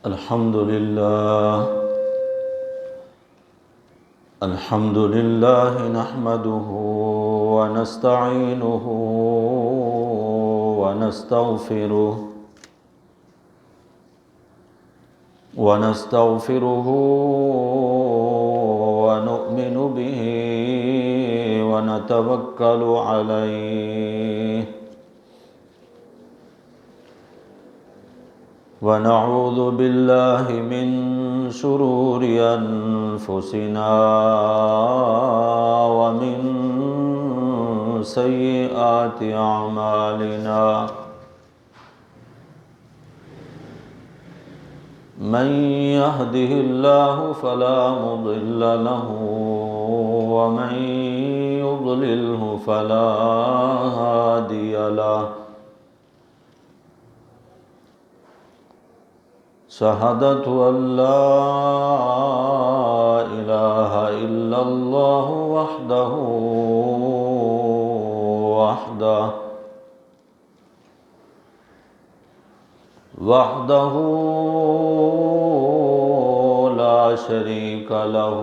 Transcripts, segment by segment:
الحمد لله نحمده ونستعينه ونستغفره ونؤمن به ونتوكل عليه ونعوذ بالله من شرور أنفسنا ومن سيئات أعمالنا من يهده الله فلا مضل له ومن يضلله فلا هادي له شهادة أن لا إله إلا الله وحده لا شريك له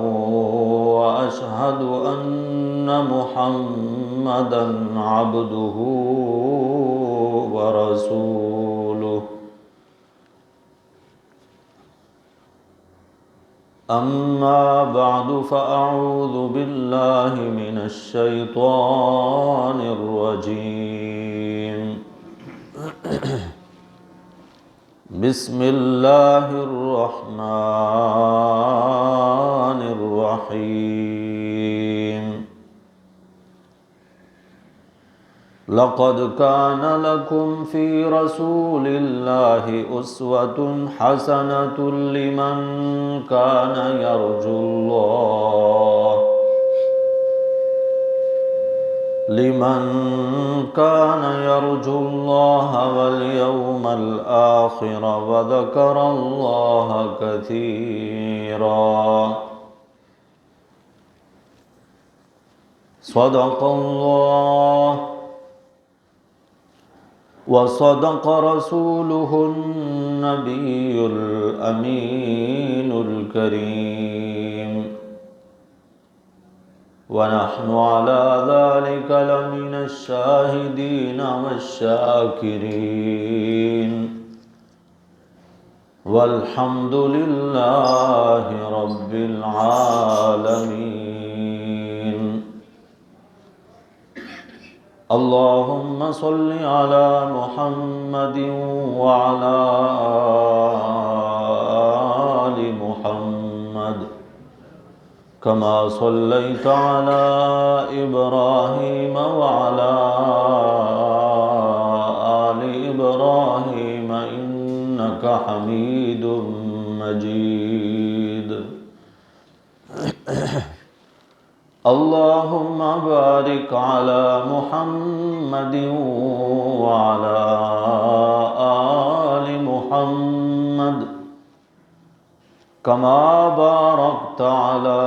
وأشهد أن محمدًا عبده ورسوله أما بعد فأعوذ بالله من الشيطان الرجيم بسم الله الرحمن الرحيم لقد كان لكم في رسول الله أسوة حسنة لمن كان يرجو الله واليوم الآخر وذكر الله كثيرا صدق الله وصدق رسوله النبي الأمين الكريم ونحن على ذلك لمن الشاهدين والشاكرين والحمد لله رب العالمين اللهم صل على محمد وعلى آل محمد كما صليت على إبراهيم وعلى آل إبراهيم إنك حميد مجيد اللهم بارك على محمد وعلى آل محمد كما باركت على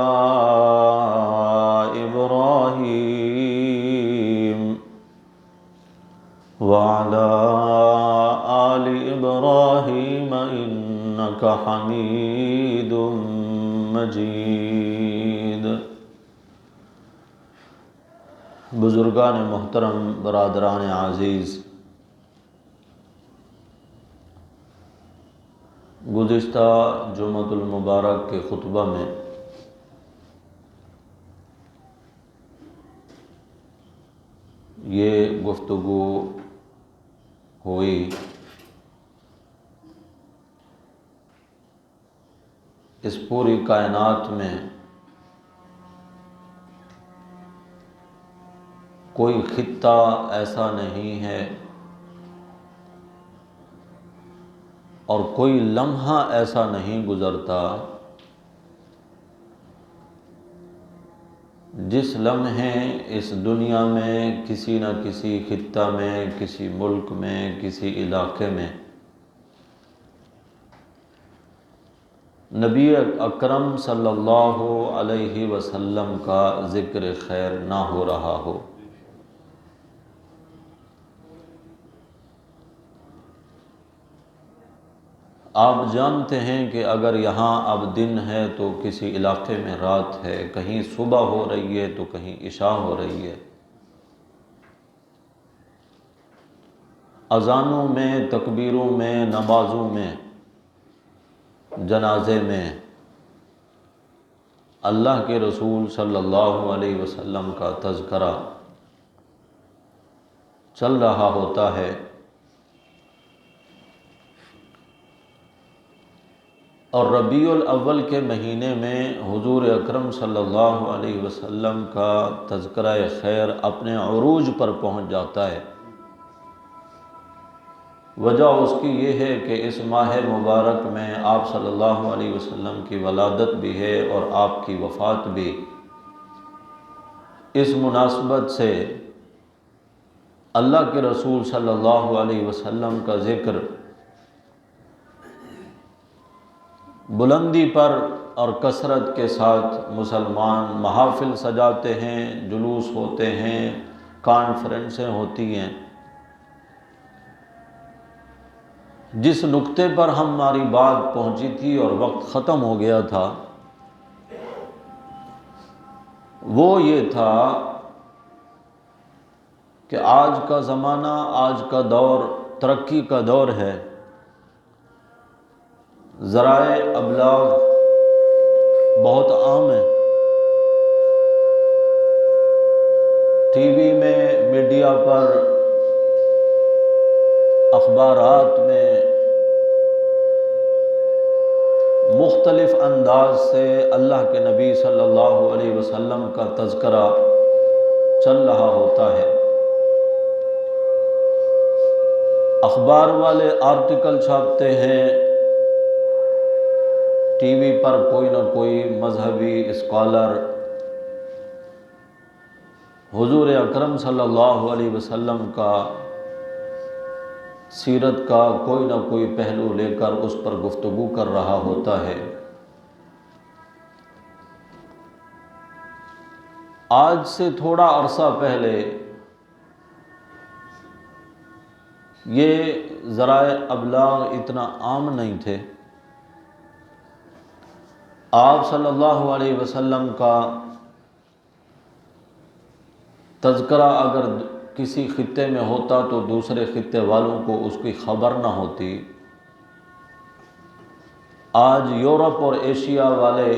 إبراهيم وعلى آل إبراهيم إنك حميد مجيد بزرگان محترم، برادران عزیز، گزشتہ جمعۃ المبارک کے خطبہ میں یہ گفتگو ہوئی اس پوری کائنات میں کوئی خطہ ایسا نہیں ہے اور کوئی لمحہ ایسا نہیں گزرتا جس لمحے اس دنیا میں کسی نہ کسی خطہ میں، کسی ملک میں، کسی علاقے میں نبی اکرم صلی اللہ علیہ وسلم کا ذکر خیر نہ ہو رہا ہو۔ آپ جانتے ہیں کہ اگر یہاں اب دن ہے تو کسی علاقے میں رات ہے، کہیں صبح ہو رہی ہے تو کہیں عشاء ہو رہی ہے۔ اذانوں میں، تکبیروں میں، نمازوں میں، جنازے میں اللہ کے رسول صلی اللہ علیہ وسلم کا تذکرہ چل رہا ہوتا ہے، اور ربیع الاول کے مہینے میں حضور اکرم صلی اللہ علیہ وسلم کا تذکرہ خیر اپنے عروج پر پہنچ جاتا ہے۔ وجہ اس کی یہ ہے کہ اس ماہ مبارک میں آپ صلی اللہ علیہ وسلم کی ولادت بھی ہے اور آپ کی وفات بھی۔ اس مناسبت سے اللہ کے رسول صلی اللہ علیہ وسلم کا ذکر بلندی پر اور کثرت کے ساتھ مسلمان محافل سجاتے ہیں، جلوس ہوتے ہیں، کانفرنسیں ہوتی ہیں۔ جس نقطے پر ہماری بات پہنچی تھی اور وقت ختم ہو گیا تھا وہ یہ تھا کہ آج کا زمانہ، آج کا دور ترقی کا دور ہے، ذرائع ابلاغ بہت عام ہیں، ٹی وی میں، میڈیا پر، اخبارات میں مختلف انداز سے اللہ کے نبی صلی اللہ علیہ وسلم کا تذکرہ چل رہا ہوتا ہے۔ اخبار والے آرٹیکل چھاپتے ہیں، ٹی وی پر کوئی نہ کوئی مذہبی اسکالر حضور اکرم صلی اللہ علیہ وسلم کا سیرت کا کوئی نہ کوئی پہلو لے کر اس پر گفتگو کر رہا ہوتا ہے۔ آج سے تھوڑا عرصہ پہلے یہ ذرائع ابلاغ اتنا عام نہیں تھے۔ آپ صلی اللہ علیہ وسلم کا تذکرہ اگر کسی خطے میں ہوتا تو دوسرے خطے والوں کو اس کی خبر نہ ہوتی۔ آج یورپ اور ایشیا والے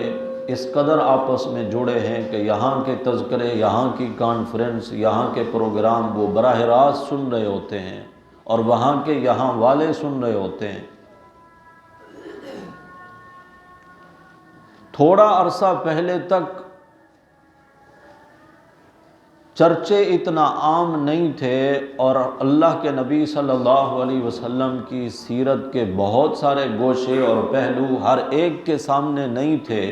اس قدر آپس میں جڑے ہیں کہ یہاں کے تذکرے، یہاں کی کانفرنس، یہاں کے پروگرام وہ براہ راست سن رہے ہوتے ہیں اور وہاں کے یہاں والے سن رہے ہوتے ہیں۔ تھوڑا عرصہ پہلے تک چرچے اتنا عام نہیں تھے اور اللہ کے نبی صلی اللہ علیہ وسلم کی سیرت کے بہت سارے گوشے اور پہلو ہر ایک کے سامنے نہیں تھے۔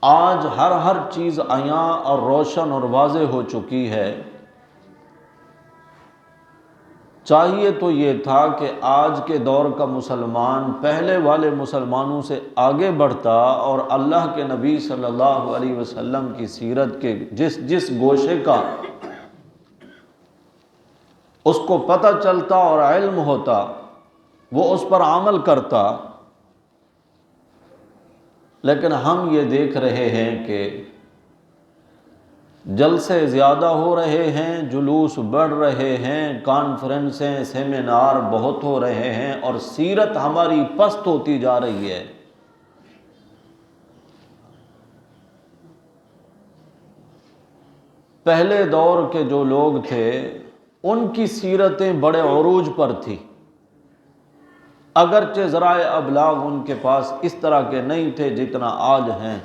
آج ہر چیز عیاں اور روشن اور واضح ہو چکی ہے۔ چاہیے تو یہ تھا کہ آج کے دور کا مسلمان پہلے والے مسلمانوں سے آگے بڑھتا اور اللہ کے نبی صلی اللہ علیہ وسلم کی سیرت کے جس گوشے کا اس کو پتہ چلتا اور علم ہوتا وہ اس پر عمل کرتا۔ لیکن ہم یہ دیکھ رہے ہیں کہ جلسے زیادہ ہو رہے ہیں، جلوس بڑھ رہے ہیں، کانفرنسیں، سیمینار بہت ہو رہے ہیں اور سیرت ہماری پست ہوتی جا رہی ہے۔ پہلے دور کے جو لوگ تھے ان کی سیرتیں بڑے عروج پر تھی، اگرچہ ذرائع ابلاغ ان کے پاس اس طرح کے نہیں تھے جتنا آج ہیں۔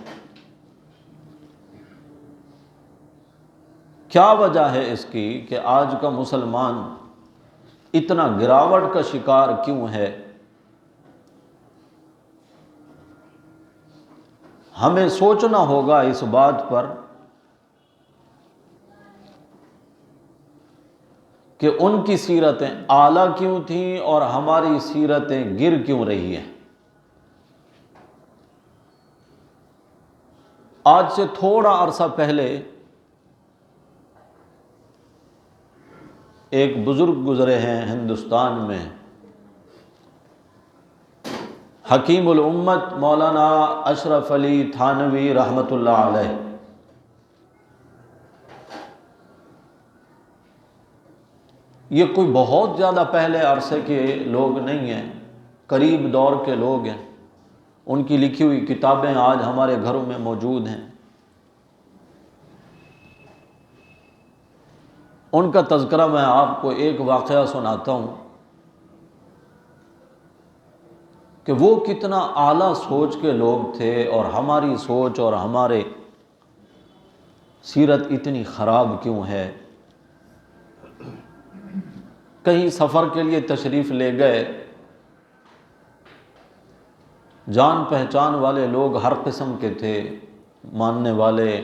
کیا وجہ ہے اس کی کہ آج کا مسلمان اتنا گراوٹ کا شکار کیوں ہے؟ ہمیں سوچنا ہوگا اس بات پر کہ ان کی سیرتیں اعلیٰ کیوں تھیں اور ہماری سیرتیں گر کیوں رہی ہیں۔ آج سے تھوڑا عرصہ پہلے ایک بزرگ گزرے ہیں ہندوستان میں، حکیم الامت مولانا اشرف علی تھانوی رحمۃ اللہ علیہ۔ یہ کوئی بہت زیادہ پہلے عرصے کے لوگ نہیں ہیں، قریب دور کے لوگ ہیں۔ ان کی لکھی ہوئی کتابیں آج ہمارے گھروں میں موجود ہیں۔ ان کا تذکرہ میں آپ کو ایک واقعہ سناتا ہوں کہ وہ کتنا اعلیٰ سوچ کے لوگ تھے، اور ہماری سوچ اور ہمارے سیرت اتنی خراب کیوں ہے۔ کہیں سفر کے لیے تشریف لے گئے، جان پہچان والے لوگ ہر قسم کے تھے، ماننے والے،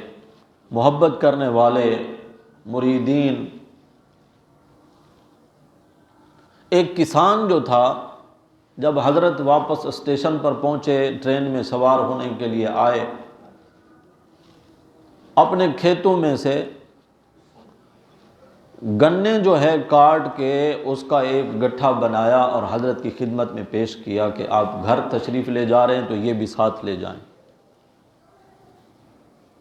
محبت کرنے والے، مریدین۔ ایک کسان جو تھا، جب حضرت واپس اسٹیشن پر پہنچے، ٹرین میں سوار ہونے کے لیے آئے، اپنے کھیتوں میں سے گنے جو ہے کاٹ کے اس کا ایک گٹھا بنایا اور حضرت کی خدمت میں پیش کیا کہ آپ گھر تشریف لے جا رہے ہیں تو یہ بھی ساتھ لے جائیں۔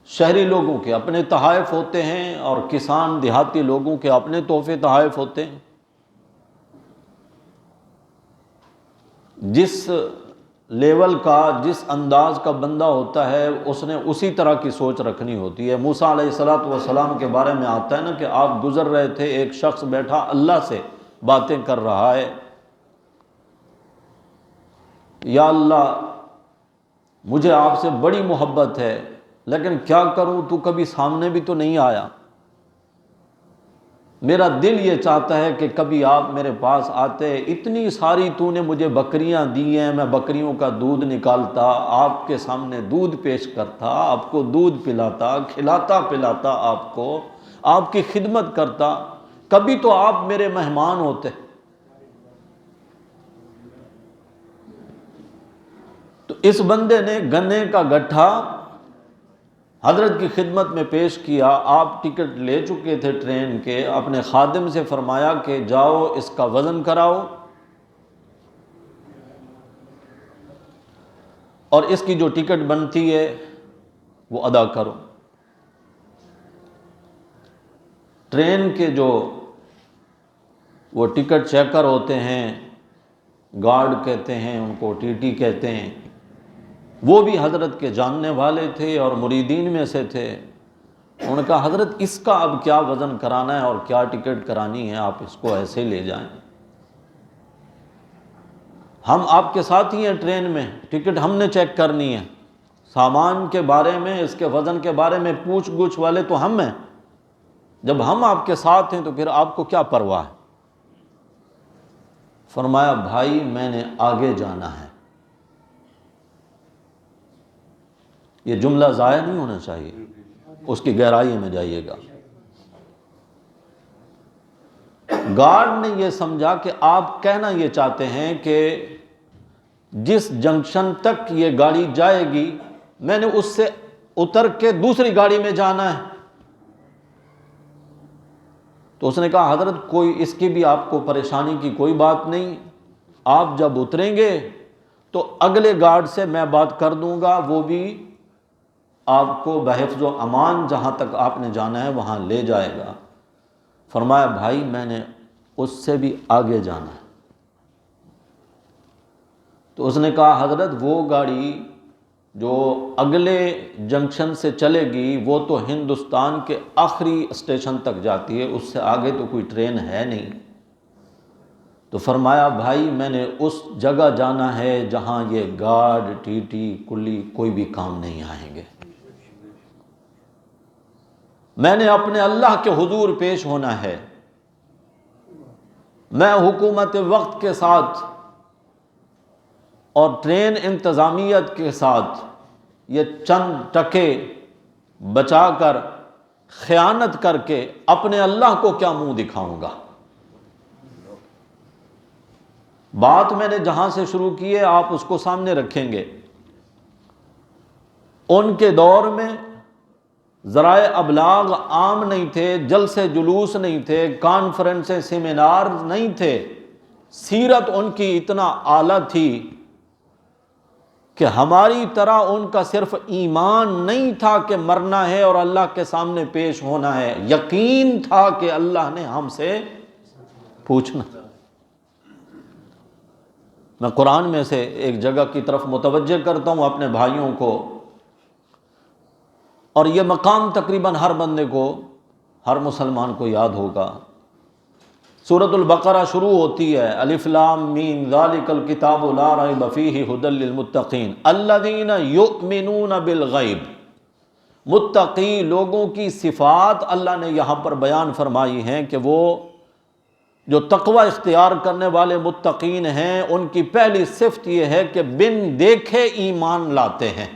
شہری لوگوں کے اپنے تحائف ہوتے ہیں اور کسان دیہاتی لوگوں کے اپنے تحفے تحائف ہوتے ہیں۔ جس لیول کا، جس انداز کا بندہ ہوتا ہے، اس نے اسی طرح کی سوچ رکھنی ہوتی ہے۔ موسیٰ علیہ السلام کے بارے میں آتا ہے نا کہ آپ گزر رہے تھے، ایک شخص بیٹھا اللہ سے باتیں کر رہا ہے، یا اللہ مجھے آپ سے بڑی محبت ہے، لیکن کیا کروں، تو کبھی سامنے بھی تو نہیں آیا، میرا دل یہ چاہتا ہے کہ کبھی آپ میرے پاس آتے، اتنی ساری تو نے مجھے بکریاں دی ہیں، میں بکریوں کا دودھ نکالتا، آپ کے سامنے دودھ پیش کرتا، آپ کو دودھ پلاتا، کھلاتا پلاتا، آپ کو، آپ کی خدمت کرتا، کبھی تو آپ میرے مہمان ہوتے۔ تو اس بندے نے گنے کا گٹھا حضرت کی خدمت میں پیش کیا۔ آپ ٹکٹ لے چکے تھے ٹرین کے، اپنے خادم سے فرمایا کہ جاؤ اس کا وزن کراؤ اور اس کی جو ٹکٹ بنتی ہے وہ ادا کرو۔ ٹرین کے جو وہ ٹکٹ چیکر ہوتے ہیں، گارڈ کہتے ہیں ان کو، ٹی ٹی کہتے ہیں، وہ بھی حضرت کے جاننے والے تھے اور مریدین میں سے تھے۔ انہوں نے کہا حضرت اس کا اب کیا وزن کرانا ہے اور کیا ٹکٹ کرانی ہے، آپ اس کو ایسے ہی لے جائیں، ہم آپ کے ساتھ ہی ہیں ٹرین میں، ٹکٹ ہم نے چیک کرنی ہے، سامان کے بارے میں، اس کے وزن کے بارے میں پوچھ گچھ والے تو ہم ہیں، جب ہم آپ کے ساتھ ہیں تو پھر آپ کو کیا پرواہ ہے۔ فرمایا بھائی میں نے آگے جانا ہے۔ یہ جملہ ضائع نہیں ہونا چاہیے، اس کی گہرائی میں جائیے گا۔ گارڈ نے یہ سمجھا کہ آپ کہنا یہ چاہتے ہیں کہ جس جنکشن تک یہ گاڑی جائے گی میں نے اس سے اتر کے دوسری گاڑی میں جانا ہے۔ تو اس نے کہا حضرت کوئی اس کی بھی آپ کو پریشانی کی کوئی بات نہیں، آپ جب اتریں گے تو اگلے گارڈ سے میں بات کر دوں گا، وہ بھی آپ کو بحفظ و امان جہاں تک آپ نے جانا ہے وہاں لے جائے گا۔ فرمایا بھائی میں نے اس سے بھی آگے جانا ہے۔ تو اس نے کہا حضرت وہ گاڑی جو اگلے جنکشن سے چلے گی وہ تو ہندوستان کے آخری اسٹیشن تک جاتی ہے، اس سے آگے تو کوئی ٹرین ہے نہیں۔ تو فرمایا بھائی میں نے اس جگہ جانا ہے جہاں یہ گارڈ، ٹی ٹی، کلی کوئی بھی کام نہیں آئیں گے، میں نے اپنے اللہ کے حضور پیش ہونا ہے، میں حکومت وقت کے ساتھ اور ٹرین انتظامیت کے ساتھ یہ چند ٹکے بچا کر خیانت کر کے اپنے اللہ کو کیا منہ دکھاؤں گا۔ بات میں نے جہاں سے شروع کی ہے آپ اس کو سامنے رکھیں گے۔ ان کے دور میں ذرائع ابلاغ عام نہیں تھے، جلسے جلوس نہیں تھے، کانفرنسیں سیمینار نہیں تھے، سیرت ان کی اتنا اعلیٰ تھی کہ ہماری طرح ان کا صرف ایمان نہیں تھا کہ مرنا ہے اور اللہ کے سامنے پیش ہونا ہے، یقین تھا کہ اللہ نے ہم سے پوچھنا۔ میں قرآن میں سے ایک جگہ کی طرف متوجہ کرتا ہوں اپنے بھائیوں کو، اور یہ مقام تقریباً ہر بندے کو، ہر مسلمان کو یاد ہوگا۔ سورۃ البقرہ شروع ہوتی ہے الف لام میم ذالک الکتاب لا ریب فیہ ھدی للمتقین الذین یؤمنون بالغیب۔ متقی لوگوں کی صفات اللہ نے یہاں پر بیان فرمائی ہیں کہ وہ جو تقوی اختیار کرنے والے متقین ہیں، ان کی پہلی صفت یہ ہے کہ بن دیکھے ایمان لاتے ہیں۔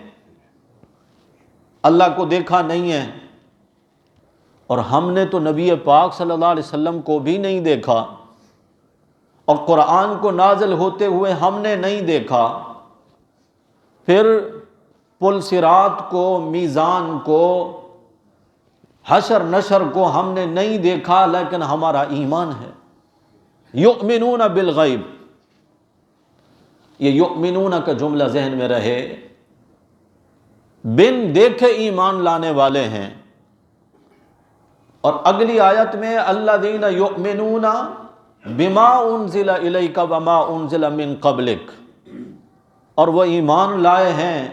اللہ کو دیکھا نہیں ہے، اور ہم نے تو نبی پاک صلی اللہ علیہ وسلم کو بھی نہیں دیکھا، اور قرآن کو نازل ہوتے ہوئے ہم نے نہیں دیکھا، پھر پل صراط کو، میزان کو، حشر نشر کو ہم نے نہیں دیکھا، لیکن ہمارا ایمان ہے۔ یؤمنون بالغیب، یہ یؤمنون کا جملہ ذہن میں رہے، بن دیکھے ایمان لانے والے ہیں۔ اور اگلی آیت میں الذین یؤمنون بما انزل الیک وما انزل من قبلک، اور وہ ایمان لائے ہیں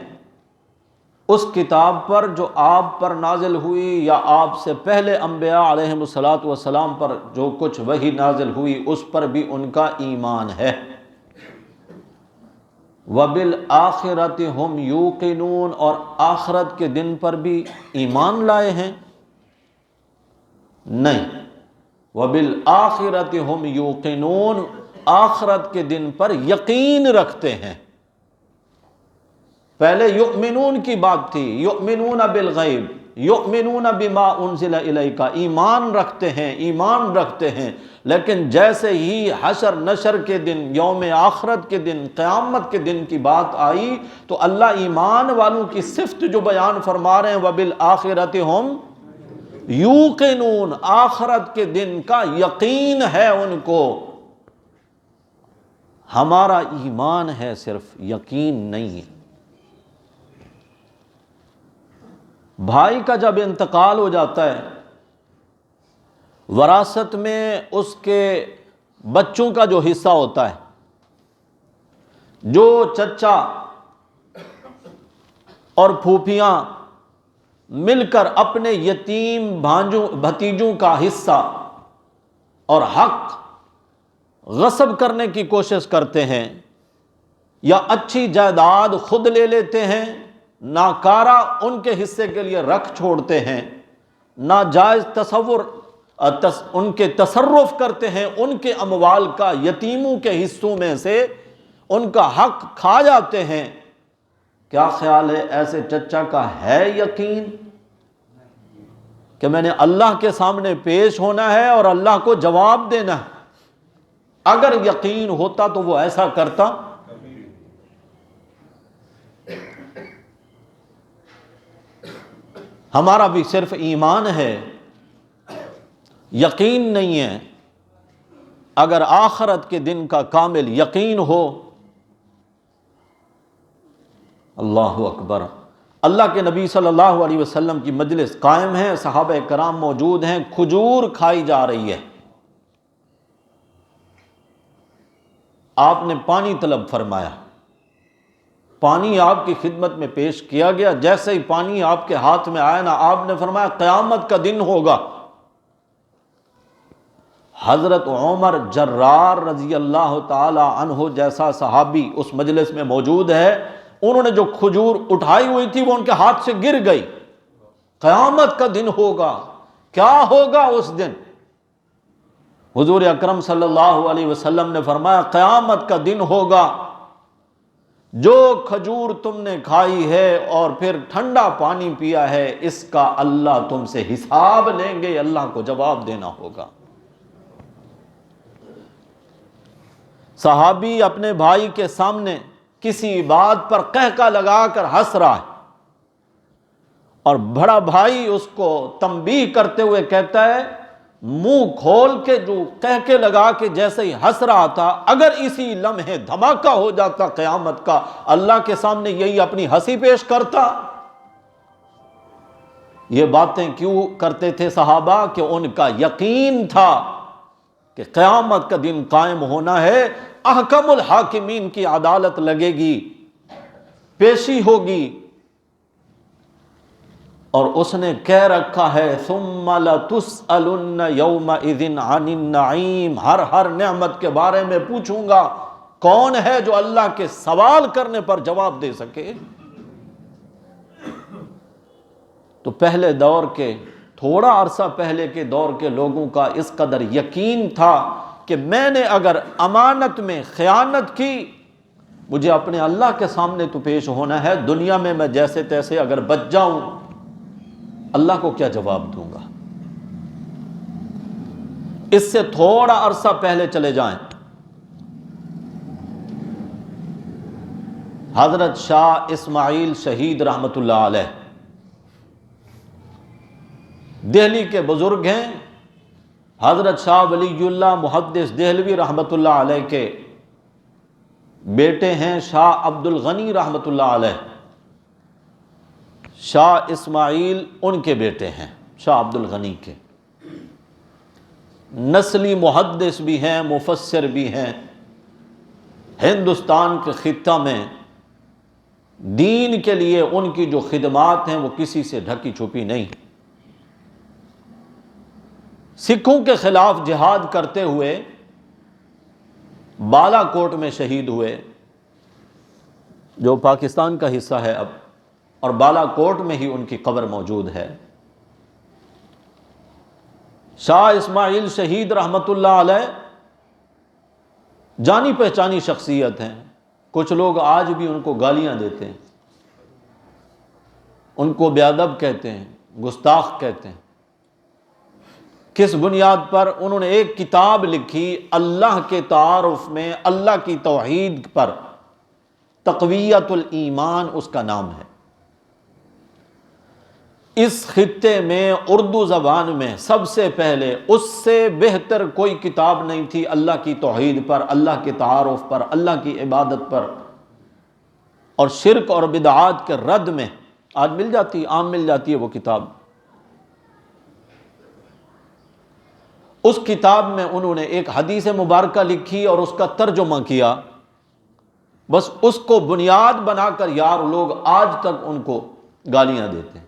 اس کتاب پر جو آپ پر نازل ہوئی یا آپ سے پہلے انبیاء علیہم الصلاۃ والسلام پر جو کچھ وحی نازل ہوئی اس پر بھی ان کا ایمان ہے۔ وبالآخرۃ ہم یوقنون، اور آخرت کے دن پر بھی ایمان لائے ہیں؟ نہیں، وبالآخرۃ ہم یوقنون، آخرت کے دن پر یقین رکھتے ہیں۔ پہلے یؤمنون کی بات تھی، یؤمنون بالغیب، یؤمنون بما انزل الیک، ایمان رکھتے ہیں، ایمان رکھتے ہیں، لیکن جیسے ہی حشر نشر کے دن، یوم آخرت کے دن، قیامت کے دن کی بات آئی تو اللہ ایمان والوں کی صفت جو بیان فرما رہے ہیں وبالآخرۃ ہم یوقنون، آخرت کے دن کا یقین ہے ان کو۔ ہمارا ایمان ہے، صرف یقین نہیں ہے۔ بھائی کا جب انتقال ہو جاتا ہے، وراثت میں اس کے بچوں کا جو حصہ ہوتا ہے، جو چچا اور پھوپھیاں مل کر اپنے یتیم بھانجوں بھتیجوں کا حصہ اور حق غصب کرنے کی کوشش کرتے ہیں، یا اچھی جائیداد خود لے لیتے ہیں، ناکارہ ان کے حصے کے لیے رکھ چھوڑتے ہیں، ناجائز ان کے تصرف کرتے ہیں، ان کے اموال کا یتیموں کے حصوں میں سے ان کا حق کھا جاتے ہیں، کیا خیال ہے ایسے چچا کا ہے یقین کہ میں نے اللہ کے سامنے پیش ہونا ہے اور اللہ کو جواب دینا ہے؟ اگر یقین ہوتا تو وہ ایسا کرتا؟ ہمارا بھی صرف ایمان ہے، یقین نہیں ہے۔ اگر آخرت کے دن کا کامل یقین ہو، اللہ اکبر، اللہ کے نبی صلی اللہ علیہ وسلم کی مجلس قائم ہے، صحابہ کرام موجود ہیں، کھجور کھائی جا رہی ہے، آپ نے پانی طلب فرمایا، پانی آپ کی خدمت میں پیش کیا گیا، جیسے ہی پانی آپ کے ہاتھ میں آیا نا، آپ نے فرمایا قیامت کا دن ہوگا۔ حضرت عمر جرار رضی اللہ تعالی عنہ جیسا صحابی اس مجلس میں موجود ہے، انہوں نے جو کھجور اٹھائی ہوئی تھی وہ ان کے ہاتھ سے گر گئی۔ قیامت کا دن ہوگا، کیا ہوگا اس دن؟ حضور اکرم صلی اللہ علیہ وسلم نے فرمایا قیامت کا دن ہوگا، جو کھجور تم نے کھائی ہے اور پھر ٹھنڈا پانی پیا ہے، اس کا اللہ تم سے حساب لیں گے، اللہ کو جواب دینا ہوگا۔ صحابی اپنے بھائی کے سامنے کسی بات پر قہقہ لگا کر ہنس رہا ہے، اور بڑا بھائی اس کو تنبیہ کرتے ہوئے کہتا ہے منہ کھول کے جو کہہ کے لگا کہ جیسے ہی ہنس رہا تھا، اگر اسی لمحے دھماکہ ہو جاتا قیامت کا، اللہ کے سامنے یہی اپنی ہنسی پیش کرتا۔ یہ باتیں کیوں کرتے تھے صحابہ؟ کہ ان کا یقین تھا کہ قیامت کا دن قائم ہونا ہے، احکم الحاکمین کی عدالت لگے گی، پیشی ہوگی، اور اس نے کہہ رکھا ہے ثم لتسألن یومئذ عن النعیم، ہر نعمت کے بارے میں پوچھوں گا۔ کون ہے جو اللہ کے سوال کرنے پر جواب دے سکے؟ تو پہلے دور کے، تھوڑا عرصہ پہلے کے دور کے لوگوں کا اس قدر یقین تھا کہ میں نے اگر امانت میں خیانت کی، مجھے اپنے اللہ کے سامنے تو پیش ہونا ہے، دنیا میں میں جیسے تیسے اگر بچ جاؤں، اللہ کو کیا جواب دوں گا؟ اس سے تھوڑا عرصہ پہلے چلے جائیں، حضرت شاہ اسماعیل شہید رحمت اللہ علیہ دہلی کے بزرگ ہیں، حضرت شاہ ولی اللہ محدث دہلوی رحمت اللہ علیہ کے بیٹے ہیں شاہ عبد الغنی رحمت اللہ علیہ، شاہ اسماعیل ان کے بیٹے ہیں شاہ عبد الغنی کے، نسلی محدث بھی ہیں، مفسر بھی ہیں، ہندوستان کے خطہ میں دین کے لیے ان کی جو خدمات ہیں وہ کسی سے ڈھکی چھپی نہیں۔ سکھوں کے خلاف جہاد کرتے ہوئے بالا کوٹ میں شہید ہوئے، جو پاکستان کا حصہ ہے اب، اور بالا کوٹ میں ہی ان کی قبر موجود ہے۔ شاہ اسماعیل شہید رحمت اللہ علیہ جانی پہچانی شخصیت ہیں، کچھ لوگ آج بھی ان کو گالیاں دیتے ہیں، ان کو بے ادب کہتے ہیں، گستاخ کہتے ہیں۔ کس بنیاد پر؟ انہوں نے ایک کتاب لکھی اللہ کے تعارف میں، اللہ کی توحید پر، تقویت الایمان اس کا نام ہے۔ اس خطے میں اردو زبان میں سب سے پہلے اس سے بہتر کوئی کتاب نہیں تھی اللہ کی توحید پر، اللہ کے تعارف پر، اللہ کی عبادت پر، اور شرک اور بدعات کے رد میں۔ آج مل جاتی، عام مل جاتی ہے وہ کتاب۔ اس کتاب میں انہوں نے ایک حدیث مبارکہ لکھی اور اس کا ترجمہ کیا، بس اس کو بنیاد بنا کر یار لوگ آج تک ان کو گالیاں دیتے ہیں۔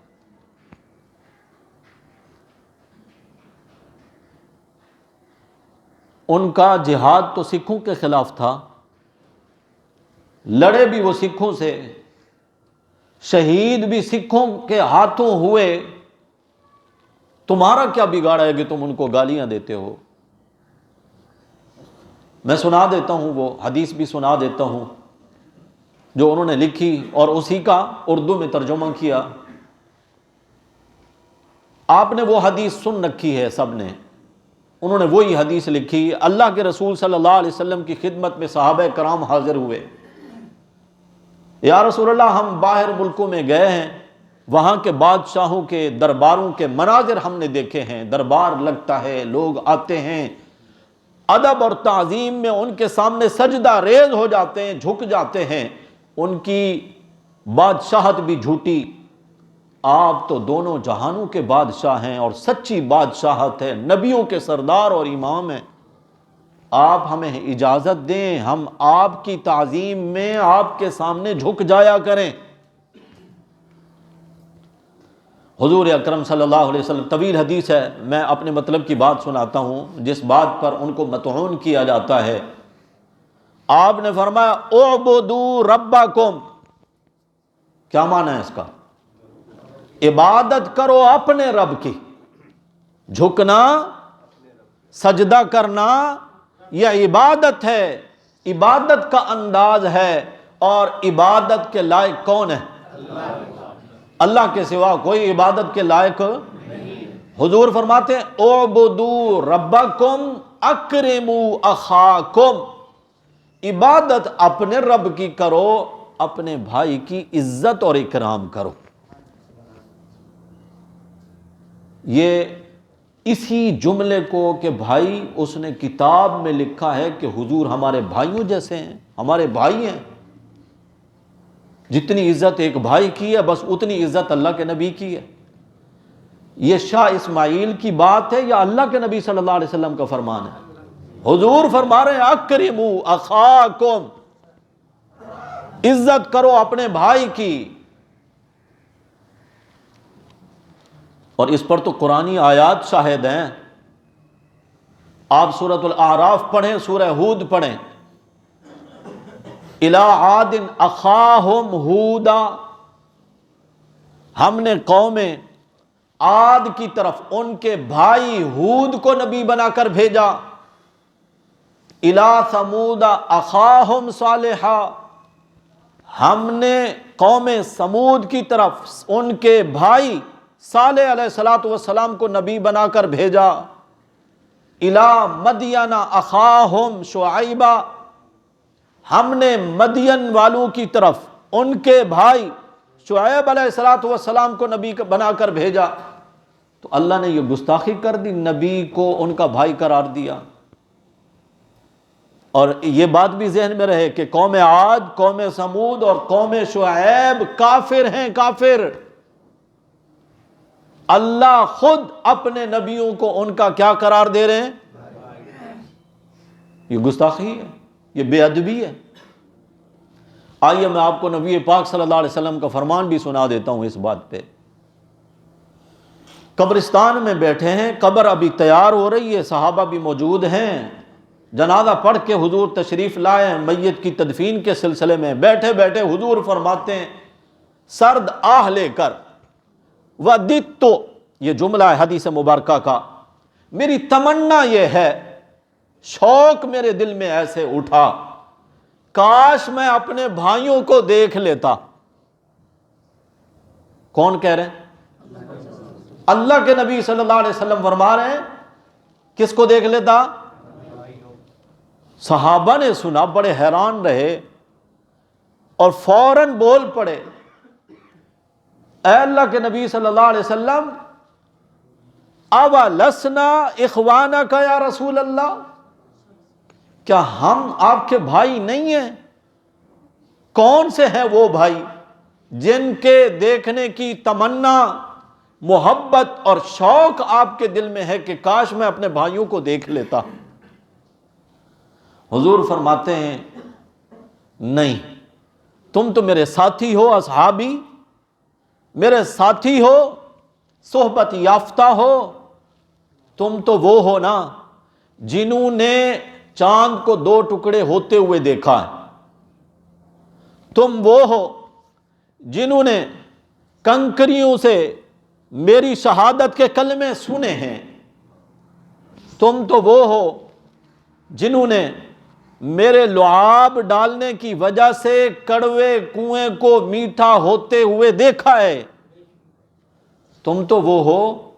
ان کا جہاد تو سکھوں کے خلاف تھا، لڑے بھی وہ سکھوں سے، شہید بھی سکھوں کے ہاتھوں ہوئے، تمہارا کیا بگاڑا ہے کہ تم ان کو گالیاں دیتے ہو؟ میں سنا دیتا ہوں، وہ حدیث بھی سنا دیتا ہوں جو انہوں نے لکھی اور اسی کا اردو میں ترجمہ کیا۔ آپ نے وہ حدیث سن رکھی ہے سب نے، انہوں نے وہی حدیث لکھی۔ اللہ کے رسول صلی اللہ علیہ وسلم کی خدمت میں صحابہ کرام حاضر ہوئے، یا رسول اللہ ہم باہر ملکوں میں گئے ہیں، وہاں کے بادشاہوں کے درباروں کے مناظر ہم نے دیکھے ہیں، دربار لگتا ہے، لوگ آتے ہیں، ادب اور تعظیم میں ان کے سامنے سجدہ ریز ہو جاتے ہیں، جھک جاتے ہیں، ان کی بادشاہت بھی جھوٹی۔ آپ تو دونوں جہانوں کے بادشاہ ہیں اور سچی بادشاہت ہے، نبیوں کے سردار اور امام ہیں، آپ ہمیں اجازت دیں ہم آپ کی تعظیم میں آپ کے سامنے جھک جایا کریں۔ حضور اکرم صلی اللہ علیہ وسلم، طویل حدیث ہے، میں اپنے مطلب کی بات سناتا ہوں جس بات پر ان کو مطعون کیا جاتا ہے۔ آپ نے فرمایا اعبدوا ربکم، کیا معنی ہے اس کا؟ عبادت کرو اپنے رب کی۔ جھکنا، سجدہ کرنا یہ عبادت ہے، عبادت کا انداز ہے، اور عبادت کے لائق کون ہے؟ اللہ کے سوا کوئی عبادت کے لائق نہیں۔ حضور فرماتے ہیں اعبدوا ربکم اکرموا اخاکم، عبادت اپنے رب کی کرو، اپنے بھائی کی عزت اور اکرام کرو۔ یہ اسی جملے کو کہ بھائی اس نے کتاب میں لکھا ہے کہ حضور ہمارے بھائیوں جیسے ہیں، ہمارے بھائی ہیں، جتنی عزت ایک بھائی کی ہے بس اتنی عزت اللہ کے نبی کی ہے۔ یہ شاہ اسماعیل کی بات ہے یا اللہ کے نبی صلی اللہ علیہ وسلم کا فرمان ہے؟ حضور فرما رہے ہیں اکرموا اخاکم، عزت کرو اپنے بھائی کی۔ اور اس پر تو قرآنی آیات شاہد ہیں۔ آپ سورۃ الاعراف پڑھیں، سورہ ہود پڑھیں، الی عاد اخاہم ہودا، ہم نے قوم عاد کی طرف ان کے بھائی ہود کو نبی بنا کر بھیجا، الی ثمود اخاہم صالحا، ہم نے قوم سمود کی طرف ان کے بھائی صالح علیہ الصلوۃ والسلام کو نبی بنا کر بھیجا، الی مدین اخاہم شعیبا، ہم نے مدین والوں کی طرف ان کے بھائی شعیب علیہ الصلوۃ والسلام کو نبی بنا کر بھیجا۔ تو اللہ نے یہ گستاخی کر دی، نبی کو ان کا بھائی قرار دیا۔ اور یہ بات بھی ذہن میں رہے کہ قوم عاد، قوم سمود اور قوم شعیب کافر ہیں، کافر۔ اللہ خود اپنے نبیوں کو ان کا کیا قرار دے رہے ہیں؟ یہ گستاخی ہے، یہ بے ادبی ہے۔ آئیے میں آپ کو نبی پاک صلی اللہ علیہ وسلم کا فرمان بھی سنا دیتا ہوں اس بات پہ۔ قبرستان میں بیٹھے ہیں، قبر ابھی تیار ہو رہی ہے، صحابہ بھی موجود ہیں، جنازہ پڑھ کے حضور تشریف لائے میت کی تدفین کے سلسلے میں، بیٹھے بیٹھے حضور فرماتے ہیں سرد آہ لے کر، وَدِدْتُ، یہ جملہ ہے حدیث مبارکہ کا، میری تمنا یہ ہے، شوق میرے دل میں ایسے اٹھا، کاش میں اپنے بھائیوں کو دیکھ لیتا۔ کون کہہ رہے ہیں؟ اللہ کے نبی صلی اللہ علیہ وسلم فرما رہے ہیں کس کو دیکھ لیتا؟ صحابہ نے سنا، بڑے حیران رہے اور فوراً بول پڑے، اے اللہ کے نبی صلی اللہ علیہ وسلم، اولسنا اخوانک یا رسول اللہ، کیا ہم آپ کے بھائی نہیں ہیں؟ کون سے ہیں وہ بھائی جن کے دیکھنے کی تمنا، محبت اور شوق آپ کے دل میں ہے کہ کاش میں اپنے بھائیوں کو دیکھ لیتا؟ حضور فرماتے ہیں نہیں، تم تو میرے ساتھی ہو، اصحابی، میرے ساتھی ہو، صحبت یافتہ ہو، تم تو وہ ہو نا جنہوں نے چاند کو دو ٹکڑے ہوتے ہوئے دیکھا ہے، تم وہ ہو جنہوں نے کنکریوں سے میری شہادت کے کلمے سنے ہیں، تم تو وہ ہو جنہوں نے میرے لعاب ڈالنے کی وجہ سے کڑوے کنویں کو میٹھا ہوتے ہوئے دیکھا ہے، تم تو وہ ہو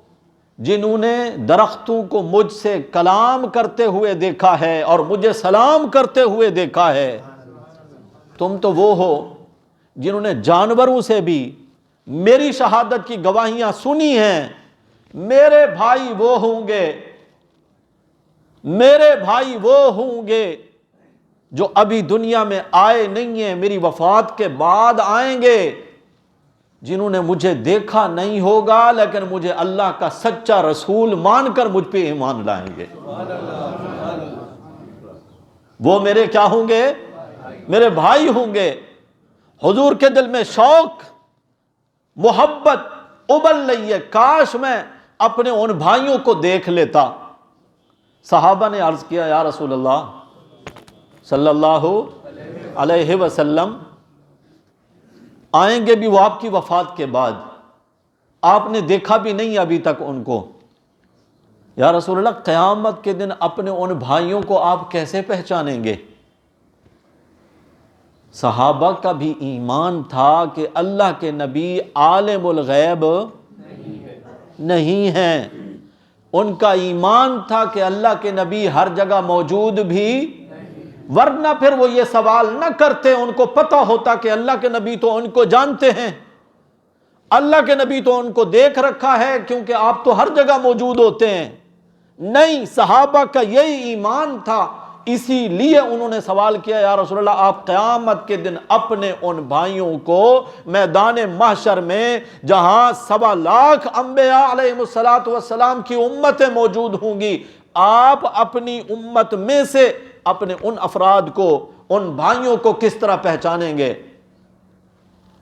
جنہوں نے درختوں کو مجھ سے کلام کرتے ہوئے دیکھا ہے اور مجھے سلام کرتے ہوئے دیکھا ہے، تم تو وہ ہو جنہوں نے جانوروں سے بھی میری شہادت کی گواہیاں سنی ہیں۔ میرے بھائی وہ ہوں گے، میرے بھائی وہ ہوں گے جو ابھی دنیا میں آئے نہیں ہیں، میری وفات کے بعد آئیں گے، جنہوں نے مجھے دیکھا نہیں ہوگا لیکن مجھے اللہ کا سچا رسول مان کر مجھ پہ ایمان لائیں گے۔ وہ میرے کیا ہوں گے؟ میرے بھائی ہوں گے۔ حضور کے دل میں شوق، محبت ابل رہی ہے، کاش میں اپنے ان بھائیوں کو دیکھ لیتا۔ صحابہ نے عرض کیا یا رسول اللہ صلی اللہ علیہ وسلم، آئیں گے بھی وہ آپ کی وفات کے بعد، آپ نے دیکھا بھی نہیں ابھی تک ان کو، یا رسول اللہ قیامت کے دن اپنے ان بھائیوں کو آپ کیسے پہچانیں گے؟ صحابہ کا بھی ایمان تھا کہ اللہ کے نبی عالم الغیب نہیں ہیں، ان کا ایمان تھا کہ اللہ کے نبی ہر جگہ موجود بھی، ورنہ پھر وہ یہ سوال نہ کرتے، ان کو پتہ ہوتا کہ اللہ کے نبی تو ان کو جانتے ہیں۔ اللہ کے نبی تو ان کو دیکھ رکھا ہے کیونکہ آپ تو ہر جگہ موجود ہوتے ہیں. نہیں، صحابہ کا یہی ایمان تھا، اسی لیے انہوں نے سوال کیا یا رسول اللہ آپ قیامت کے دن اپنے ان بھائیوں کو میدان محشر میں جہاں 1.25 لاکھ انبیاء علیہ السلام کی امتیں موجود ہوں گی، آپ اپنی امت میں سے اپنے ان افراد کو، ان بھائیوں کو کس طرح پہچانیں گے؟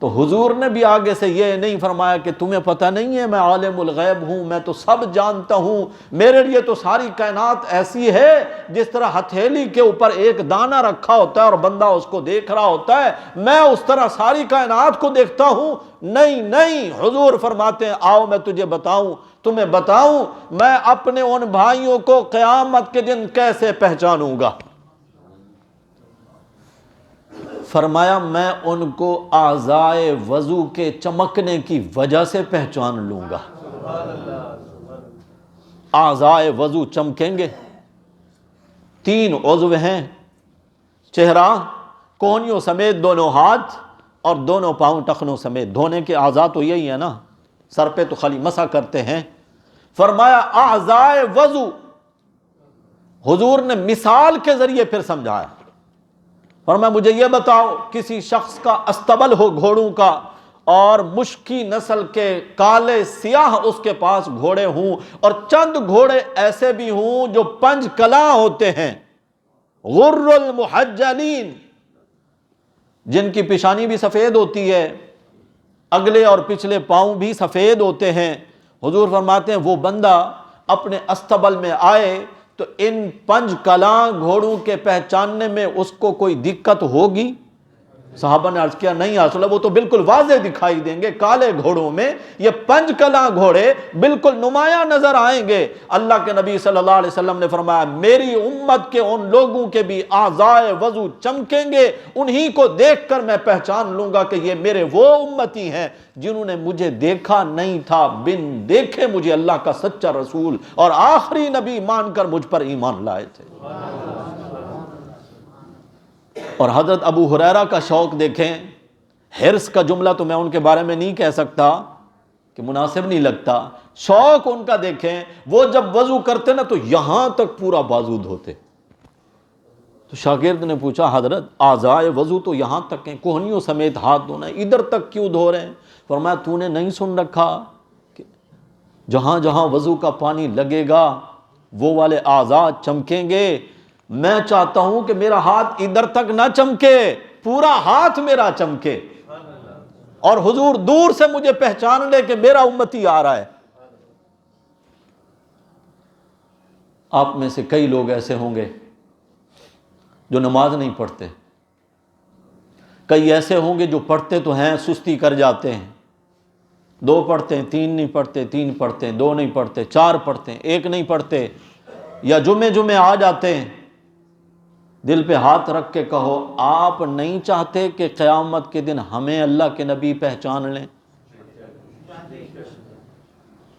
تو حضور نے بھی آگے سے یہ نہیں فرمایا کہ تمہیں پتہ نہیں ہے میں عالم الغیب ہوں، میں تو سب جانتا ہوں، میرے لیے تو ساری کائنات ایسی ہے جس طرح ہتھیلی کے اوپر ایک دانہ رکھا ہوتا ہے اور بندہ اس کو دیکھ رہا ہوتا ہے، میں اس طرح ساری کائنات کو دیکھتا ہوں. نہیں نہیں، حضور فرماتے ہیں آؤ میں تمہیں بتاؤں میں اپنے ان بھائیوں کو قیامت کے دن کیسے پہچانوں گا. فرمایا میں ان کو اعضائے وضو کے چمکنے کی وجہ سے پہچان لوں گا. اعضائے وضو چمکیں گے. 3 عضو ہیں، چہرہ، کونیوں سمیت دونوں ہاتھ اور دونوں پاؤں ٹخنوں سمیت. دھونے کے اعضاء تو یہی ہے نا، سر پہ تو خالی مسح کرتے ہیں. فرمایا اعضائے وضو، حضور نے مثال کے ذریعے پھر سمجھایا. فرمایا مجھے یہ بتاؤ کسی شخص کا استبل ہو گھوڑوں کا اور مشکی نسل کے کالے سیاہ اس کے پاس گھوڑے ہوں، اور چند گھوڑے ایسے بھی ہوں جو 5 کلاں ہوتے ہیں، غر المحجلین، جن کی پیشانی بھی سفید ہوتی ہے، اگلے اور پچھلے پاؤں بھی سفید ہوتے ہیں. حضور فرماتے ہیں وہ بندہ اپنے استبل میں آئے تو ان 5 کلاں گھوڑوں کے پہچاننے میں اس کو کوئی دقت ہوگی؟ صحابہ نے عرض کیا نہیں یا رسول اللہ، وہ تو بالکل واضح دکھائی دیں گے. کالے گھوڑوں میں یہ 5 کلاں گھوڑے بالکل نمایاں نظر آئیں گے. اللہ کے نبی صلی اللہ علیہ وسلم نے فرمایا میری امت کے ان لوگوں کے بھی اعضائے وضو چمکیں گے، انہی کو دیکھ کر میں پہچان لوں گا کہ یہ میرے وہ امتی ہیں جنہوں نے مجھے دیکھا نہیں تھا، بن دیکھے مجھے اللہ کا سچا رسول اور آخری نبی مان کر مجھ پر ایمان لائے تھے. اور حضرت ابو ہریرہ کا شوق دیکھیں، حرص کا جملہ تو میں ان کے بارے میں نہیں کہہ سکتا کہ مناسب نہیں لگتا. شوق ان کا دیکھیں، وہ جب وضو کرتے نا تو یہاں تک پورا بازو دھوتے. تو شاگرد نے پوچھا حضرت اعضائے وضو تو یہاں تک ہیں، کوہنیوں سمیت ہاتھ دھونا ہے، ادھر تک کیوں دھو رہے ہیں؟ فرمایا تو نے نہیں سن رکھا کہ جہاں جہاں وضو کا پانی لگے گا وہ والے اعضاء چمکیں گے. میں چاہتا ہوں کہ میرا ہاتھ ادھر تک نہ چمکے، پورا ہاتھ میرا چمکے، اور حضور دور سے مجھے پہچان لے کہ میرا امتی آ رہا ہے. آپ میں سے کئی لوگ ایسے ہوں گے جو نماز نہیں پڑھتے، کئی ایسے ہوں گے جو پڑھتے تو ہیں سستی کر جاتے ہیں، 2 پڑھتے ہیں، 3 نہیں پڑھتے، 3 پڑھتے ہیں، 2 نہیں پڑھتے، 4 پڑھتے ہیں، 1 نہیں پڑھتے، یا جمعے آ جاتے ہیں. دل پہ ہاتھ رکھ کے کہو آپ نہیں چاہتے کہ قیامت کے دن ہمیں اللہ کے نبی پہچان لیں؟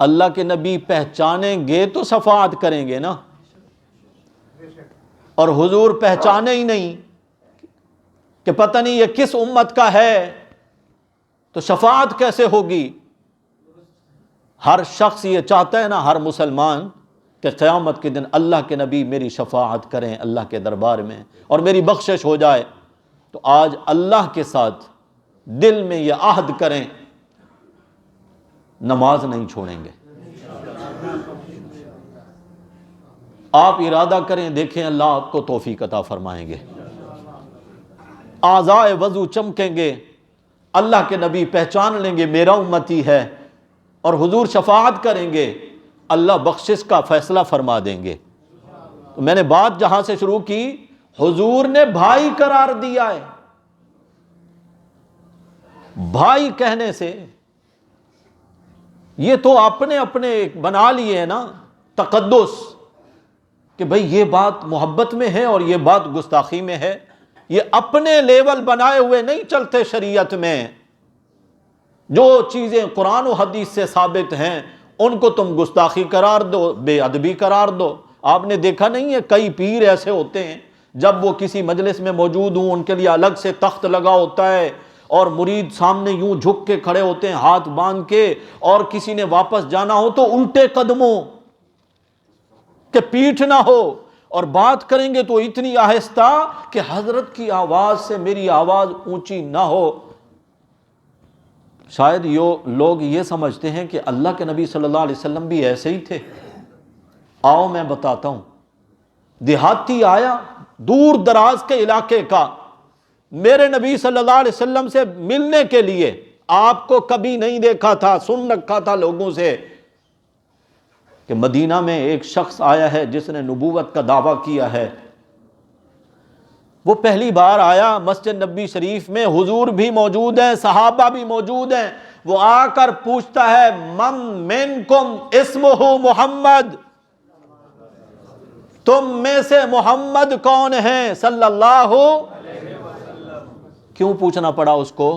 اللہ کے نبی پہچانیں گے تو شفاعت کریں گے نا. اور حضور پہچانے ہی نہیں کہ پتہ نہیں یہ کس امت کا ہے تو شفاعت کیسے ہوگی؟ ہر شخص یہ چاہتا ہے نا، ہر مسلمان، کہ قیامت کے دن اللہ کے نبی میری شفاعت کریں اللہ کے دربار میں اور میری بخشش ہو جائے. تو آج اللہ کے ساتھ دل میں یہ عہد کریں نماز نہیں چھوڑیں گے. آپ ارادہ کریں، دیکھیں اللہ آپ کو توفیق عطا فرمائیں گے. اعضائے وضو چمکیں گے، اللہ کے نبی پہچان لیں گے میرا امتی ہے، اور حضور شفاعت کریں گے، اللہ بخشش کا فیصلہ فرما دیں گے. تو میں نے بات جہاں سے شروع کی، حضور نے بھائی قرار دیا ہے. بھائی کہنے سے یہ تو اپنے بنا لیے ہیں نا تقدس، کہ بھئی یہ بات محبت میں ہے اور یہ بات گستاخی میں ہے. یہ اپنے لیول بنائے ہوئے نہیں چلتے شریعت میں. جو چیزیں قرآن و حدیث سے ثابت ہیں ان کو تم گستاخی قرار دو، بے ادبی قرار دو. آپ نے دیکھا نہیں ہے کئی پیر ایسے ہوتے ہیں جب وہ کسی مجلس میں موجود ہوں ان کے لیے الگ سے تخت لگا ہوتا ہے اور مرید سامنے یوں جھک کے کھڑے ہوتے ہیں ہاتھ باندھ کے، اور کسی نے واپس جانا ہو تو الٹے قدموں کہ پیٹھ نہ ہو، اور بات کریں گے تو اتنی آہستہ کہ حضرت کی آواز سے میری آواز اونچی نہ ہو۔ شاید لوگ یہ سمجھتے ہیں کہ اللہ کے نبی صلی اللہ علیہ وسلم بھی ایسے ہی تھے۔ آؤ میں بتاتا ہوں۔ دیہاتی آیا دور دراز کے علاقے کا، میرے نبی صلی اللہ علیہ وسلم سے ملنے کے لیے، آپ کو کبھی نہیں دیکھا تھا، سن رکھا تھا لوگوں سے کہ مدینہ میں ایک شخص آیا ہے جس نے نبوت کا دعویٰ کیا ہے۔ وہ پہلی بار آیا مسجد نبی شریف میں، حضور بھی موجود ہیں، صحابہ بھی موجود ہیں، وہ آ کر پوچھتا ہے من منکم اسمہ محمد، تم میں سے محمد کون ہیں صلی اللہ علیہ وسلم۔ کیوں پوچھنا پڑا اس کو؟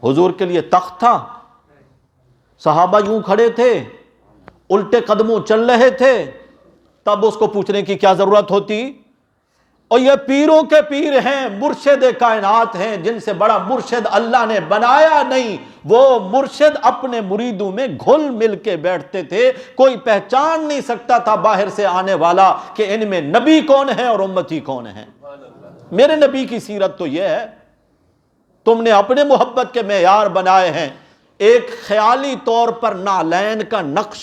حضور کے لیے تخت تھا، صحابہ یوں کھڑے تھے، الٹے قدموں چل رہے تھے، تب اس کو پوچھنے کی کیا ضرورت ہوتی؟ اور یہ پیروں کے پیر ہیں، مرشد کائنات ہیں، جن سے بڑا مرشد اللہ نے بنایا نہیں۔ وہ مرشد اپنے مریدوں میں گھل مل کے بیٹھتے تھے، کوئی پہچان نہیں سکتا تھا باہر سے آنے والا کہ ان میں نبی کون ہے اور امتی کون ہے۔ میرے نبی کی سیرت تو یہ ہے، تم نے اپنے محبت کے معیار بنائے ہیں، ایک خیالی طور پر نعلین کا نقش